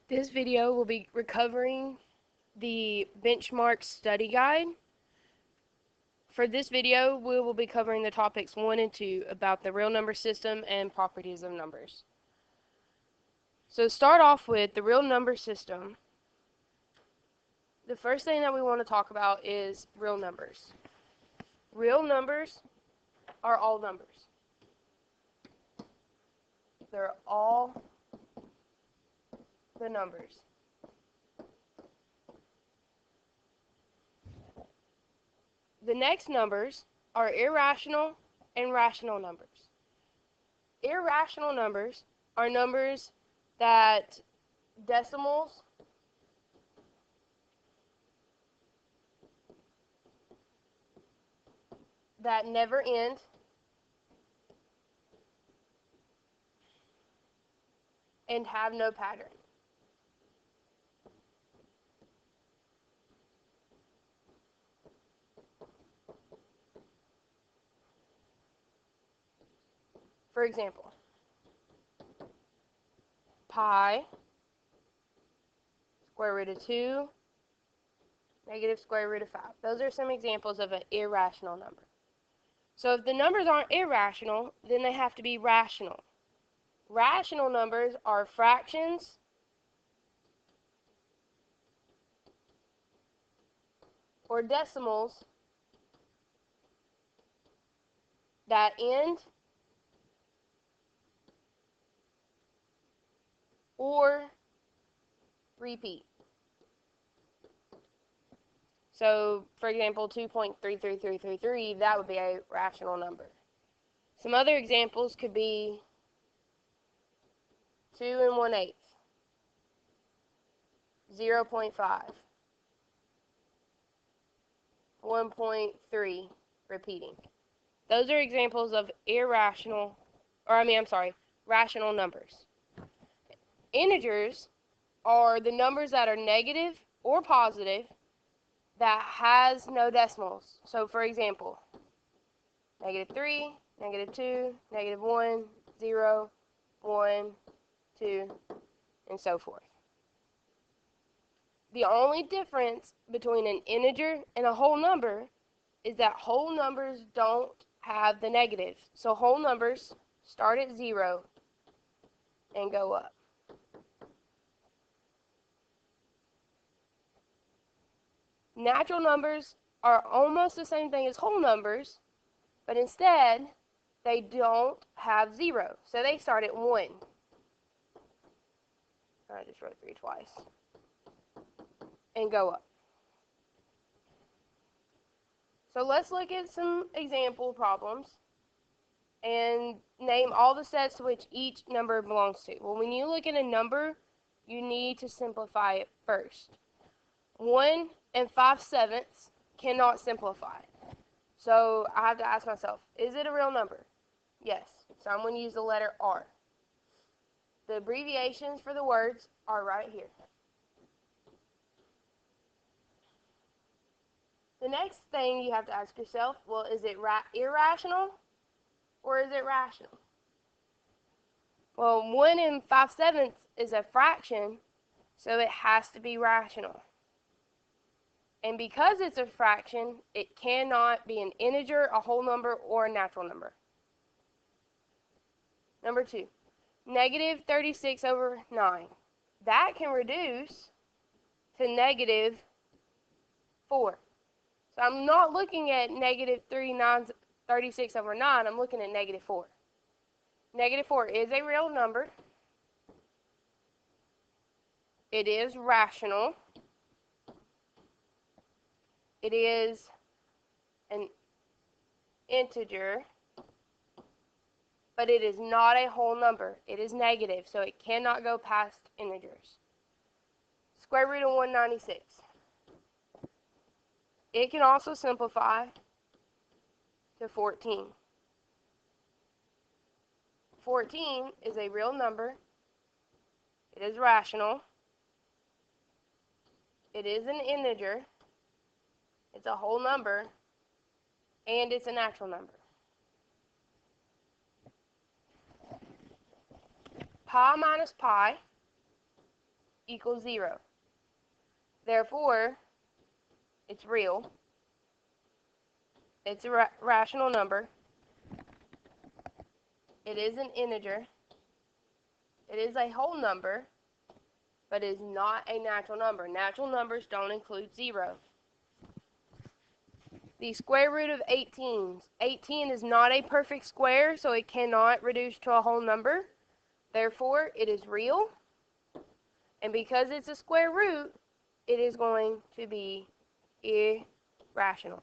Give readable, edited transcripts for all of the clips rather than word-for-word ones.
This video will be recovering the benchmark study guide. For this video, we will be covering the topics 1 and 2 about the real number system and properties of numbers. So start off with the real number system. The first thing that we want to talk about is real numbers. Real numbers are all numbers. They're all the numbers. The next numbers are irrational and rational numbers. Irrational numbers are numbers that decimals that never end and have no pattern. For example, pi, square root of 2, negative square root of 5. Those are some examples of an irrational number. So if the numbers aren't irrational, then they have to be rational. Rational numbers are fractions or decimals that end or repeat. So, for example, 2.33333, that would be a rational number. Some other examples could be 2 1/8, 0.5, 1.3 repeating. Those are examples of rational numbers. Integers are the numbers that are negative or positive that has no decimals. So, for example, -3, -2, -1, 0, 1, 2, and so forth. The only difference between an integer and a whole number is that whole numbers don't have the negative. So whole numbers start at 0 and go up. Natural numbers are almost the same thing as whole numbers, but instead they don't have 0. So they start at 1. I just wrote 3 twice. And go up. So let's look at some example problems and name all the sets to which each number belongs to. Well, when you look at a number, you need to simplify it first. 1 5/7 cannot simplify. So I have to ask myself, is it a real number? Yes. So I'm going to use the letter R. The abbreviations for the words are right here. The next thing you have to ask yourself, well, is it irrational or is it rational? Well, 1 5/7 is a fraction, so it has to be rational. And because it's a fraction, it cannot be an integer, a whole number, or a natural number. Number 2, -36/9. That can reduce to -4. So I'm not looking at -36/9, I'm looking at -4. -4 is a real number. It is rational. It is an integer, but it is not a whole number. It is negative, so it cannot go past integers. Square root of 196. It can also simplify to 14. 14 is a real number. It is rational. It is an integer. It's a whole number. And it's a natural number. Pi minus pi equals 0. Therefore, it's real. It's a rational number. It is an integer. It is a whole number, but it is not a natural number. Natural numbers don't include 0. The square root of 18. 18 is not a perfect square, so it cannot reduce to a whole number. Therefore, it is real. And because it's a square root, it is going to be irrational.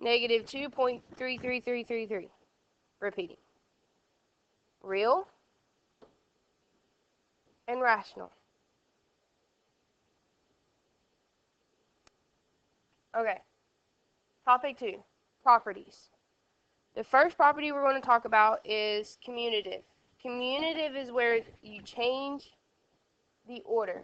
Negative 2.33333. Repeating. Real and rational. Okay. Topic 2. Properties. The first property we're going to talk about is commutative. Commutative is where you change the order.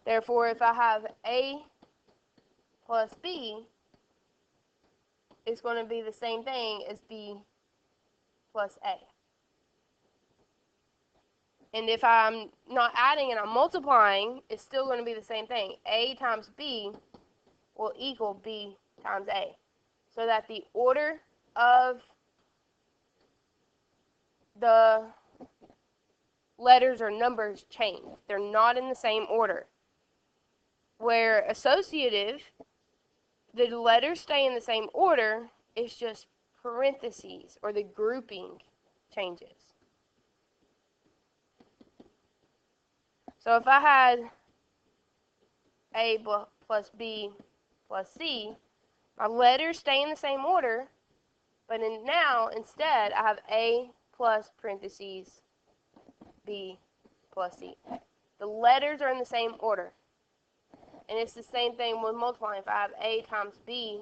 Therefore, if I have A plus B, it's going to be the same thing as B plus A. And if I'm not adding and I'm multiplying, it's still going to be the same thing. A times B will equal B times A. So that the order of the letters or numbers change. They're not in the same order. Where associative, the letters stay in the same order, it's just parentheses, or the grouping changes. So if I had A plus B plus C, my letters stay in the same order, but now instead I have A plus parentheses B plus C. The letters are in the same order. And it's the same thing with multiplying. If I have A times B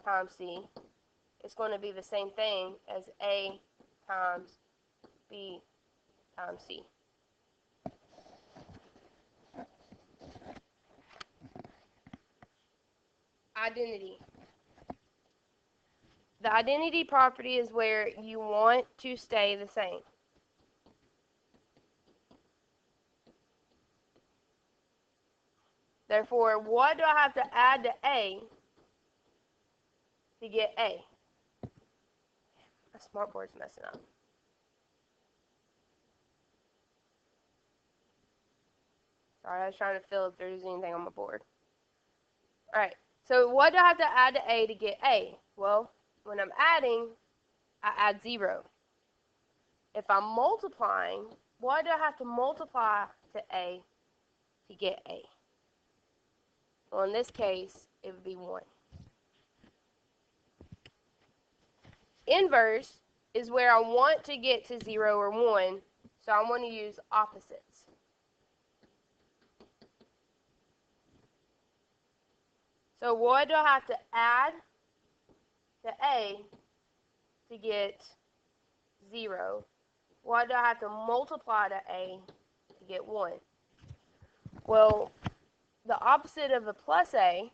times C, it's going to be the same thing as A times B times C. Identity. The identity property is where you want to stay the same. Therefore, what do I have to add to A to get A? My smartboard's messing up. Sorry, I was trying to feel if there's anything on my board. Alright, so what do I have to add to A to get A? Well, when I'm adding, I add 0. If I'm multiplying, what do I have to multiply to A to get A? Well, in this case, it would be 1. Inverse is where I want to get to 0 or 1, so I want to use opposites. So what do I have to add to A to get 0? What do I have to multiply to A to get 1? Well, the opposite of a plus A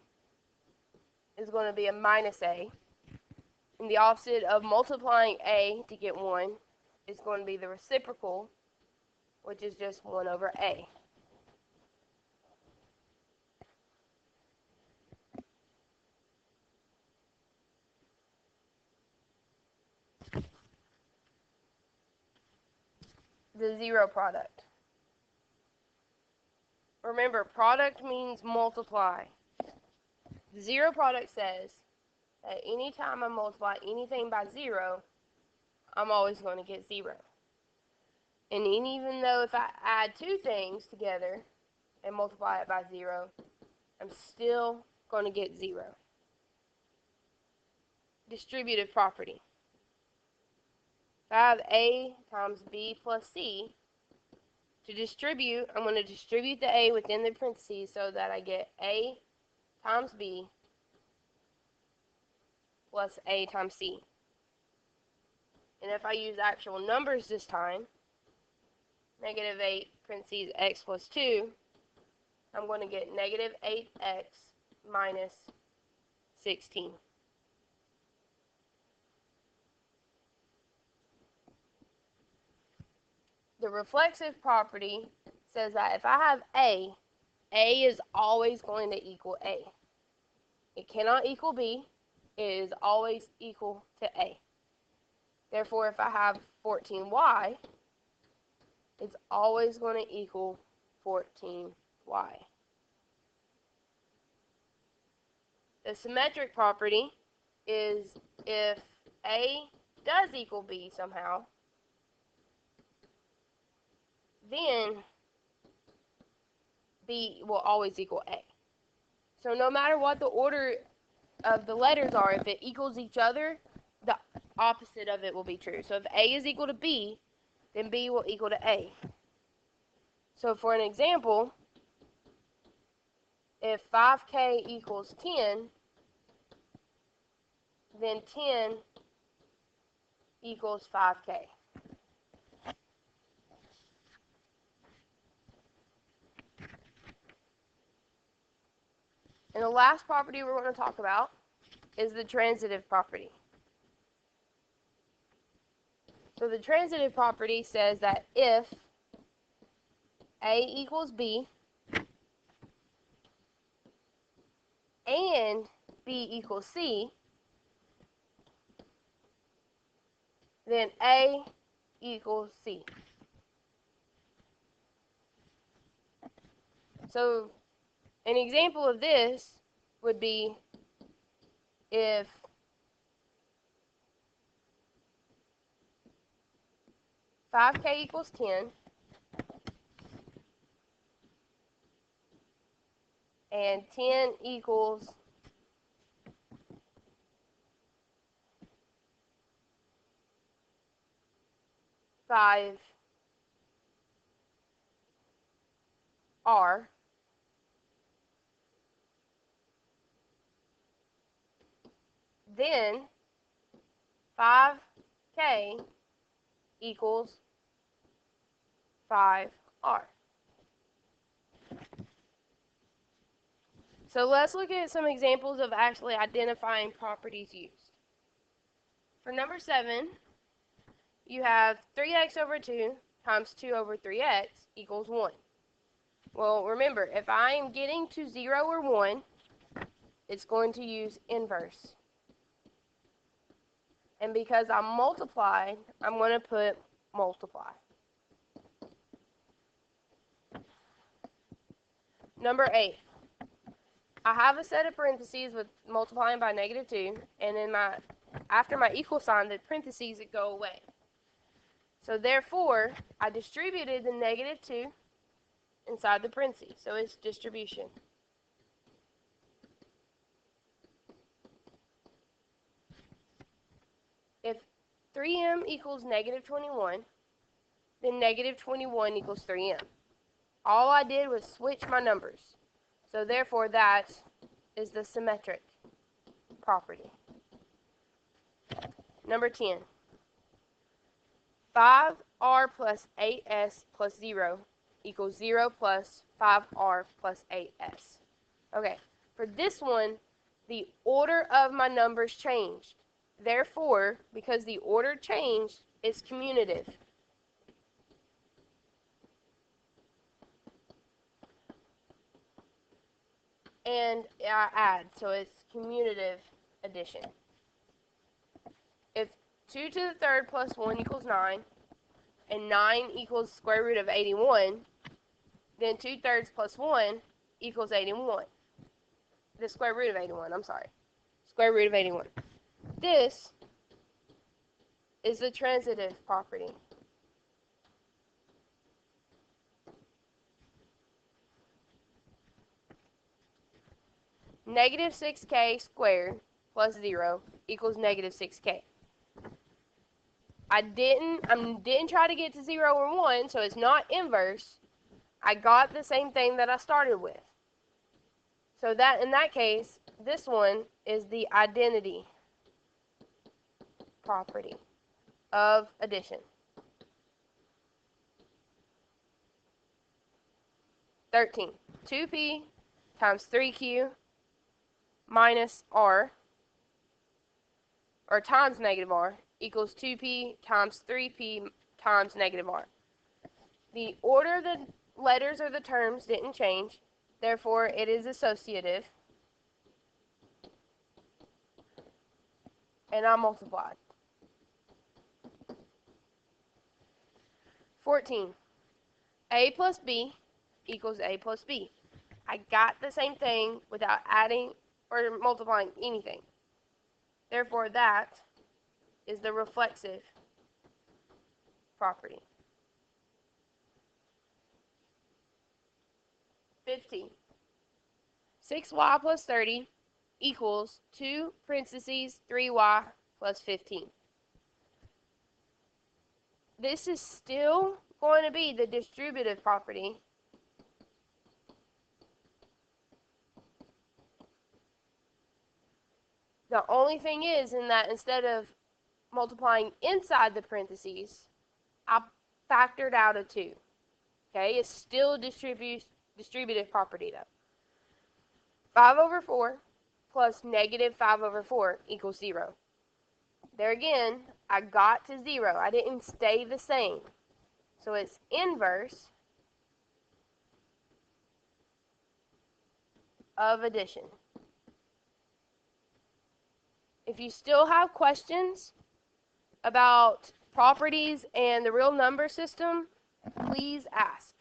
is going to be a minus A. And the opposite of multiplying A to get 1 is going to be the reciprocal, which is just 1 over A. The zero product. Remember, product means multiply. The zero product says that anytime I multiply anything by 0, I'm always going to get 0. And even though if I add two things together and multiply it by 0, I'm still going to get 0. Distributive property. If I have A times B plus C, to distribute, I'm going to distribute the A within the parentheses so that I get A times B plus A times C. And if I use actual numbers this time, negative 8 parentheses x plus 2, I'm going to get negative 8x minus 16. the reflexive property says that if I have A is always going to equal A. It cannot equal B. It is always equal to A. Therefore, if I have 14y, it's always going to equal 14y. The symmetric property is if A does equal B somehow, then B will always equal A. So no matter what the order of the letters are, if it equals each other, the opposite of it will be true. So if A is equal to B, then B will equal to A. So for an example, if 5k equals 10, then 10 equals 5k. And the last property we're going to talk about is the transitive property. So the transitive property says that if A equals B and B equals C, then A equals C. So an example of this would be if five k equals 10 and 10 equals 5r, then 5k equals 5r. So let's look at some examples of actually identifying properties used. For number 7, you have 3x over 2 times 2 over 3x equals 1. Well, remember, if I am getting to 0 or 1, it's going to use inverse. And because I'm multiplied, I'm going to put multiply. Number 8. I have a set of parentheses with multiplying by -2, and then after my equal sign, the parentheses that go away. So therefore, I distributed the -2 inside the parentheses, so it's distribution. If 3m equals -21, then -21 equals 3m. All I did was switch my numbers. So therefore, that is the symmetric property. Number 10. 5r plus 8s plus 0 equals 0 plus 5r plus 8s. Okay, for this one, the order of my numbers changed. Therefore, because the order changed, it's commutative. And I add, so it's commutative addition. If 2 to the third plus 1 equals 9, and 9 equals square root of 81, then 2/3 plus 1 equals 81. The square root of 81, I'm sorry. Square root of 81. This is the transitive property. -6k squared plus 0 equals -6k. I didn't try to get to 0 or 1, so it's not inverse. I got the same thing that I started with. So that in that case, this one is the identity property of addition. 13. 2p times 3q minus r, or times -r, equals 2p times 3p times -r. The order of the letters or the terms didn't change, therefore it is associative, and I multiplied. 14. A plus B equals A plus B. I got the same thing without adding or multiplying anything. Therefore, that is the reflexive property. 15. 6y plus 30 equals 2 parentheses 3y plus 15. This is still going to be the distributive property. The only thing is in that instead of multiplying inside the parentheses, I factored out a 2. Okay, it's still a distributive property though. 5 over 4 plus negative 5 over 4 equals 0. There again, I got to 0. I didn't stay the same. So it's inverse of addition. If you still have questions about properties and the real number system, please ask.